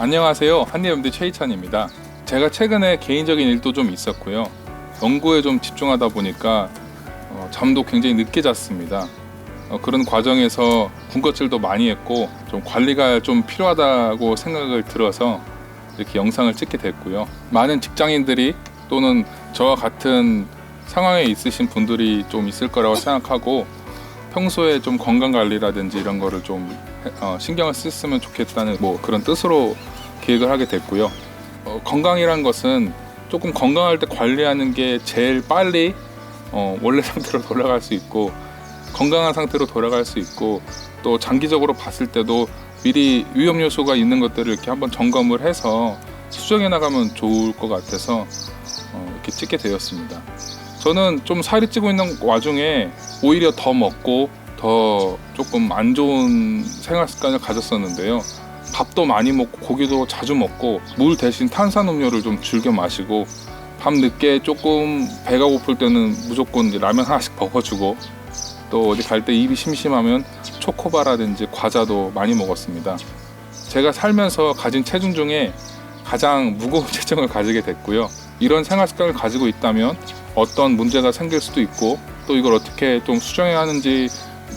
안녕하세요. 한림MD 최희찬입니다. 제가 최근에 개인적인 일도 좀 있었고요. 연구에 좀 집중하다 보니까 잠도 굉장히 늦게 잤습니다. 그런 과정에서 군것질도 많이 했고 좀 관리가 좀 필요하다고 생각을 들어서 이렇게 영상을 찍게 됐고요. 많은 직장인들이 또는 저와 같은 상황에 있으신 분들이 좀 있을 거라고 생각하고 평소에 좀 건강관리라든지 이런 거를 좀 신경을 썼으면 좋겠다는 그런 뜻으로 기획을 하게 됐고요. 건강이란 것은 조금 건강할 때 관리하는 게 제일 빨리 원래 상태로 돌아갈 수 있고 건강한 상태로 돌아갈 수 있고 또 장기적으로 봤을 때도 미리 위험 요소가 있는 것들을 이렇게 한번 점검을 해서 수정해 나가면 좋을 것 같아서 이렇게 찍게 되었습니다. 저는 좀 살이 찌고 있는 와중에 오히려 더 먹고 더 조금 안 좋은 생활 습관을 가졌었는데요. 밥도 많이 먹고 고기도 자주 먹고 물 대신 탄산음료를 좀 즐겨 마시고 밤 늦게 조금 배가 고플 때는 무조건 라면 하나씩 먹어주고 또 어디 갈 때 입이 심심하면 초코바라든지 과자도 많이 먹었습니다. 제가 살면서 가진 체중 중에 가장 무거운 체중을 가지게 됐고요. 이런 생활 습관을 가지고 있다면 어떤 문제가 생길 수도 있고 또 이걸 어떻게 좀 수정해야 하는지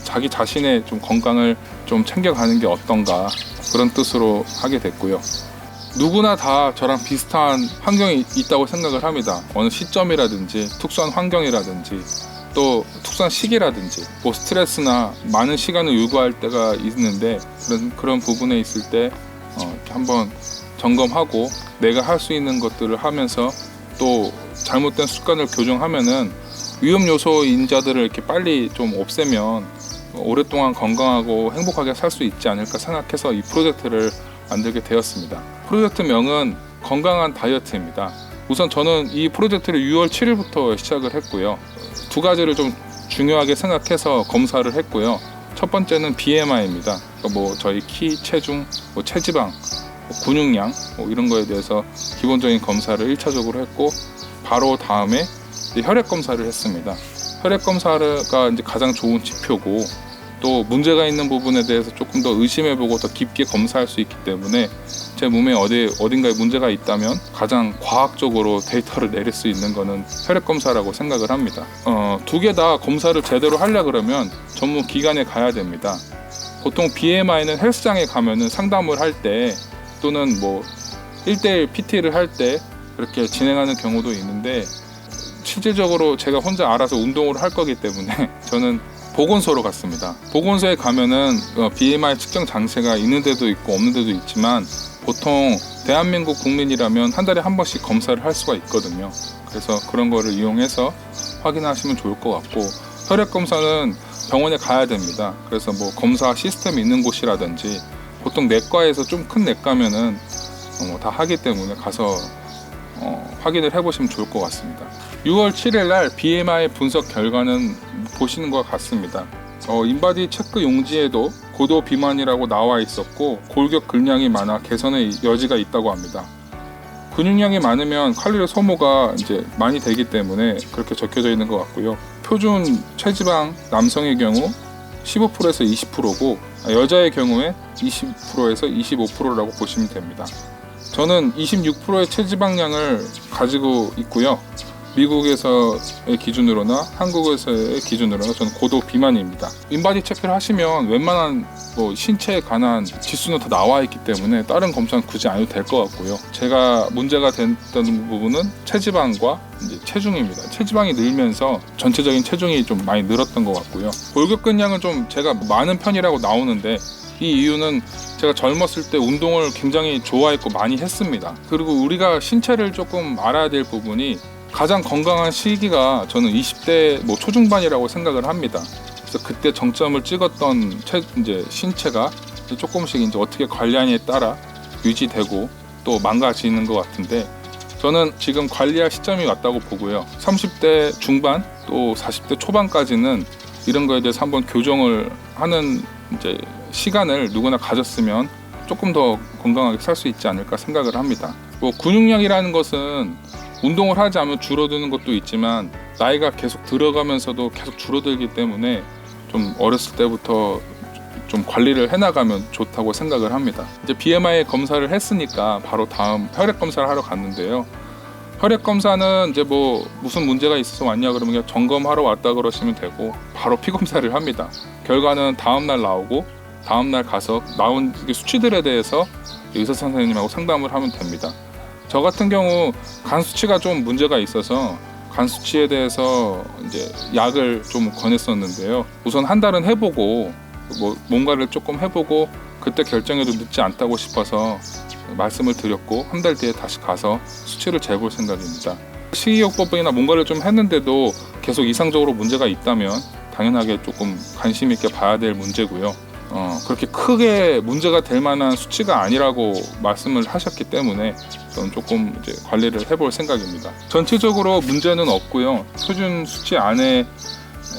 자기 자신의 좀 건강을 좀 챙겨가는 게 어떤가 그런 뜻으로 하게 됐고요. 누구나 다 저랑 비슷한 환경이 있다고 생각을 합니다. 어느 시점이라든지 특수한 환경이라든지 또 특수한 시기라든지 스트레스나 많은 시간을 요구할 때가 있는데 그런 부분에 있을 때 이렇게 한번 점검하고 내가 할 수 있는 것들을 하면서 또 잘못된 습관을 교정하면은 위험 요소인 자들을 이렇게 빨리 좀 없애면 오랫동안 건강하고 행복하게 살 수 있지 않을까 생각해서 이 프로젝트를 만들게 되었습니다. 프로젝트 명은 건강한 다이어트입니다. 우선 저는 이 프로젝트를 6월 7일부터 시작을 했고요. 두 가지를 좀 중요하게 생각해서 검사를 했고요. 첫 번째는 BMI입니다. 그러니까 저희 키, 체중, 체지방, 근육량 이런 거에 대해서 기본적인 검사를 1차적으로 했고 바로 다음에 혈액 검사를 했습니다. 혈액 검사가 이제 가장 좋은 지표고 또 문제가 있는 부분에 대해서 조금 더 의심해보고 더 깊게 검사할 수 있기 때문에 제 몸에 어딘가에 문제가 있다면 가장 과학적으로 데이터를 내릴 수 있는 거는 혈액 검사라고 생각을 합니다. 두 개 다 검사를 제대로 하려 그러면 전문 기관에 가야 됩니다. 보통 BMI는 헬스장에 가면은 상담을 할 때 또는 1대1 PT를 할 때 그렇게 진행하는 경우도 있는데 실질적으로 제가 혼자 알아서 운동을 할 거기 때문에 저는 보건소로 갔습니다. 보건소에 가면은 BMI 측정 장치가 있는 데도 있고 없는 데도 있지만 보통 대한민국 국민이라면 한 달에 한 번씩 검사를 할 수가 있거든요. 그래서 그런 거를 이용해서 확인하시면 좋을 것 같고 혈액 검사는 병원에 가야 됩니다. 그래서 검사 시스템이 있는 곳이라든지 보통 내과에서 좀 큰 내과면은 다 하기 때문에 가서 확인을 해보시면 좋을 것 같습니다. 6월 7일 날 BMI 분석 결과는 보시는 것 같습니다. 인바디 체크 용지에도 고도 비만이라고 나와 있었고 골격 근량이 많아 개선의 여지가 있다고 합니다. 근육량이 많으면 칼로리 소모가 이제 많이 되기 때문에 그렇게 적혀져 있는 것 같고요. 표준 체지방 남성의 경우 15%에서 20%고 여자의 경우에 20%에서 25%라고 보시면 됩니다. 저는 26%의 체지방량을 가지고 있고요. 미국에서의 기준으로나 한국에서의 기준으로나 저는 고도 비만입니다. 인바디 체크를 하시면 웬만한 신체에 관한 지수는 다 나와 있기 때문에 다른 검사는 굳이 안 해도 될 것 같고요. 제가 문제가 됐던 부분은 체지방과 이제 체중입니다. 체지방이 늘면서 전체적인 체중이 좀 많이 늘었던 것 같고요. 골격근량은 좀 제가 많은 편이라고 나오는데 이 이유는 제가 젊었을 때 운동을 굉장히 좋아했고 많이 했습니다. 그리고 우리가 신체를 조금 알아야 될 부분이 가장 건강한 시기가 저는 20대 초중반이라고 생각을 합니다. 그래서 그때 정점을 찍었던 이제 신체가 조금씩 이제 어떻게 관리하느냐에 따라 유지되고 또 망가지는 것 같은데 저는 지금 관리할 시점이 왔다고 보고요. 30대 중반 또 40대 초반까지는 이런 거에 대해서 한번 교정을 하는 이제 시간을 누구나 가졌으면 조금 더 건강하게 살 수 있지 않을까 생각을 합니다. 근육량이라는 것은 운동을 하지 않으면 줄어드는 것도 있지만 나이가 계속 들어가면서도 계속 줄어들기 때문에 좀 어렸을 때부터 좀 관리를 해나가면 좋다고 생각을 합니다. 이제 BMI 검사를 했으니까 바로 다음 혈액 검사를 하러 갔는데요. 혈액 검사는 이제 뭐 무슨 문제가 있어서 왔냐 그러면 그냥 점검하러 왔다 그러시면 되고 바로 피 검사를 합니다. 결과는 다음 날 나오고 다음 날 가서 나온 수치들에 대해서 의사 선생님하고 상담을 하면 됩니다. 저 같은 경우 간 수치가 좀 문제가 있어서 간 수치에 대해서 이제 약을 좀 권했었는데요. 우선 한 달은 해보고 뭔가를 조금 해보고 그때 결정해도 늦지 않다고 싶어서 말씀을 드렸고 한 달 뒤에 다시 가서 수치를 재볼 생각입니다. 식이요법이나 뭔가를 좀 했는데도 계속 이상적으로 문제가 있다면 당연하게 조금 관심 있게 봐야 될 문제고요. 그렇게 크게 문제가 될 만한 수치가 아니라고 말씀을 하셨기 때문에 저는 조금 이제 관리를 해볼 생각입니다. 전체적으로 문제는 없고요. 표준 수치 안에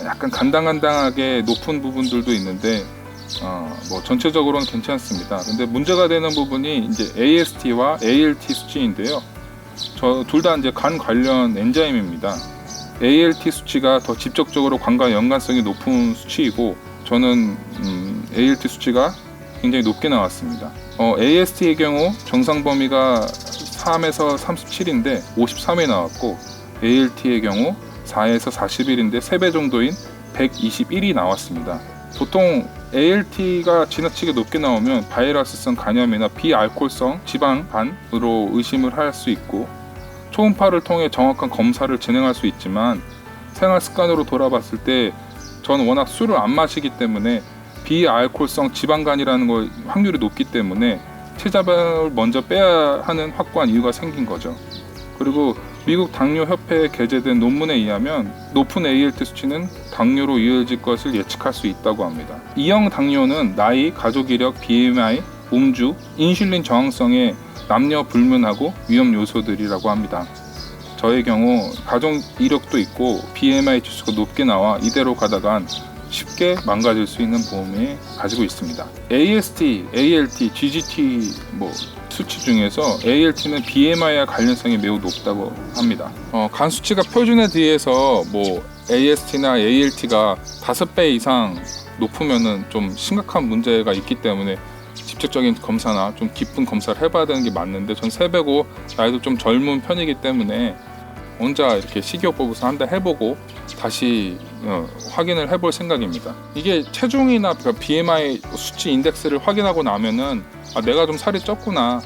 약간 간당간당하게 높은 부분들도 있는데 뭐 전체적으로는 괜찮습니다. 근데 문제가 되는 부분이 이제 AST와 ALT 수치인데요. 저 둘 다 이제 간 관련 엔자임입니다. ALT 수치가 더 직접적으로 간과 연관성이 높은 수치이고 저는 ALT 수치가 굉장히 높게 나왔습니다. AST의 경우 정상 범위가 3에서 37인데 53이 나왔고 ALT의 경우 4에서 41인데 3배 정도인 121이 나왔습니다. 보통 ALT가 지나치게 높게 나오면 바이러스성 간염이나 비알코올성 지방간으로 의심을 할 수 있고 초음파를 통해 정확한 검사를 진행할 수 있지만 생활 습관으로 돌아봤을 때 저는 워낙 술을 안 마시기 때문에 비알코올성 지방간이라는 거 확률이 높기 때문에 체자반을 먼저 빼야 하는 확고한 이유가 생긴 거죠. 그리고 미국 당뇨협회에 게재된 논문에 의하면 높은 ALT 수치는 당뇨로 이어질 것을 예측할 수 있다고 합니다. 2형 당뇨는 나이, 가족 이력, BMI, 음주, 인슐린 저항성의 남녀 불문하고 위험 요소들이라고 합니다. 저의 경우 가족 이력도 있고 BMI 지수가 높게 나와 이대로 가다간 쉽게 망가질 수 있는 보험이 가지고 있습니다. AST, ALT, GGT 수치 중에서 ALT는 BMI와 관련성이 매우 높다고 합니다. 간 수치가 표준에 비해서 AST나 ALT가 5배 이상 높으면은 좀 심각한 문제가 있기 때문에 직접적인 검사나 좀 깊은 검사를 해봐야 되는 게 맞는데 전 3배고 나이도 좀 젊은 편이기 때문에 혼자 이렇게 식이요법으로 한 달 해보고 다시 확인을 해볼 생각입니다. 이게 체중이나 BMI 수치 인덱스를 확인하고 나면은 내가 좀 살이 쪘구나,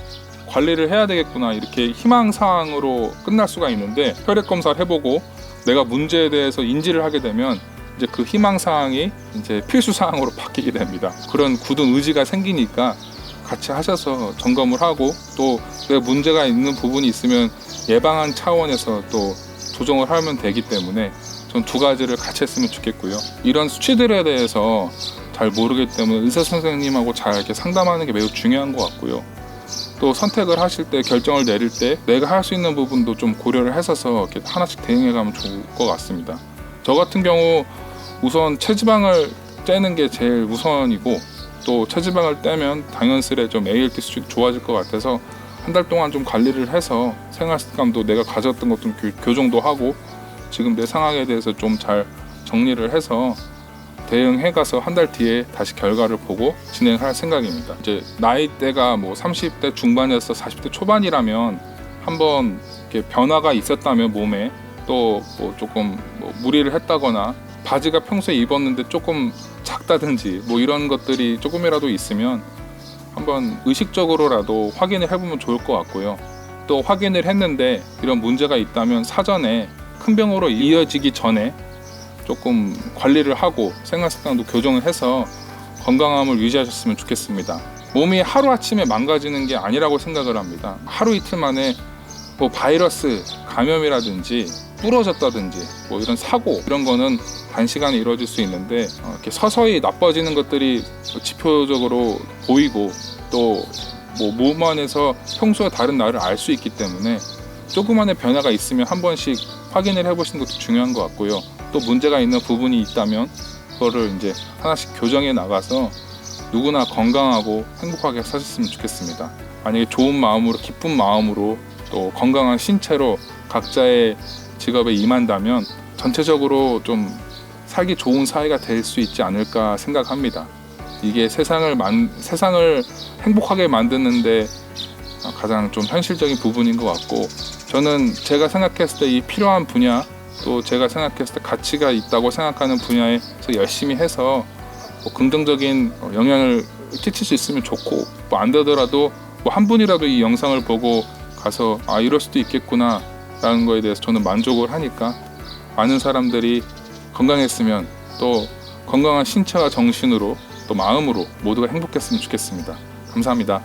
관리를 해야 되겠구나 이렇게 희망사항으로 끝날 수가 있는데 혈액 검사를 해보고 내가 문제에 대해서 인지를 하게 되면 이제 그 희망사항이 이제 필수사항으로 바뀌게 됩니다. 그런 굳은 의지가 생기니까 같이 하셔서 점검을 하고 또 내 문제가 있는 부분이 있으면 예방한 차원에서 또 조정을 하면 되기 때문에 전 두 가지를 같이 했으면 좋겠고요. 이런 수치들에 대해서 잘 모르기 때문에 의사 선생님하고 잘 이렇게 상담하는 게 매우 중요한 것 같고요. 또 선택을 하실 때 결정을 내릴 때 내가 할 수 있는 부분도 좀 고려를 해서 이렇게 하나씩 대응해가면 좋을 것 같습니다. 저 같은 경우 우선 체지방을 째는 게 제일 우선이고 또 체지방을 떼면 당연스레 좀 ALT 수치가 좋아질 것 같아서 한 달 동안 좀 관리를 해서 생활 습관도 내가 가졌던 것 좀 교정도 하고 지금 내 상황에 대해서 좀 잘 정리를 해서 대응해가서 한 달 뒤에 다시 결과를 보고 진행할 생각입니다. 이제 나이대가 30대 중반에서 40대 초반이라면 한번 이렇게 변화가 있었다면 몸에 또 조금 무리를 했다거나 바지가 평소에 입었는데 조금 작다든지 이런 것들이 조금이라도 있으면 한번 의식적으로라도 확인을 해보면 좋을 것 같고요. 또 확인을 했는데 이런 문제가 있다면 사전에 큰 병으로 이어지기 전에 조금 관리를 하고 생활습관도 교정을 해서 건강함을 유지하셨으면 좋겠습니다. 몸이 하루아침에 망가지는 게 아니라고 생각을 합니다. 하루 이틀 만에 바이러스 감염이라든지 부러졌다든지 이런 사고 이런 거는 단시간에 이루어질 수 있는데 이렇게 서서히 나빠지는 것들이 지표적으로 보이고 또 몸 안에서 평소와 다른 나를 알 수 있기 때문에 조그만의 변화가 있으면 한 번씩 확인을 해보시는 것도 중요한 것 같고요. 또 문제가 있는 부분이 있다면 그거를 이제 하나씩 교정해 나가서 누구나 건강하고 행복하게 사셨으면 좋겠습니다. 만약에 좋은 마음으로 기쁜 마음으로 또 건강한 신체로 각자의 직업에 임한다면 전체적으로 좀 살기 좋은 사회가 될 수 있지 않을까 생각합니다. 이게 세상을 행복하게 만드는데 가장 좀 현실적인 부분인 것 같고, 저는 제가 생각했을 때 이 필요한 분야, 또 제가 생각했을 때 가치가 있다고 생각하는 분야에서 열심히 해서 뭐 긍정적인 영향을 끼칠 수 있으면 좋고, 뭐 안 되더라도 뭐 한 분이라도 이 영상을 보고 가서 이럴 수도 있겠구나 라는 거에 대해서 저는 만족을 하니까, 많은 사람들이 건강했으면, 또 건강한 신체와 정신으로 또 마음으로 모두가 행복했으면 좋겠습니다. 감사합니다.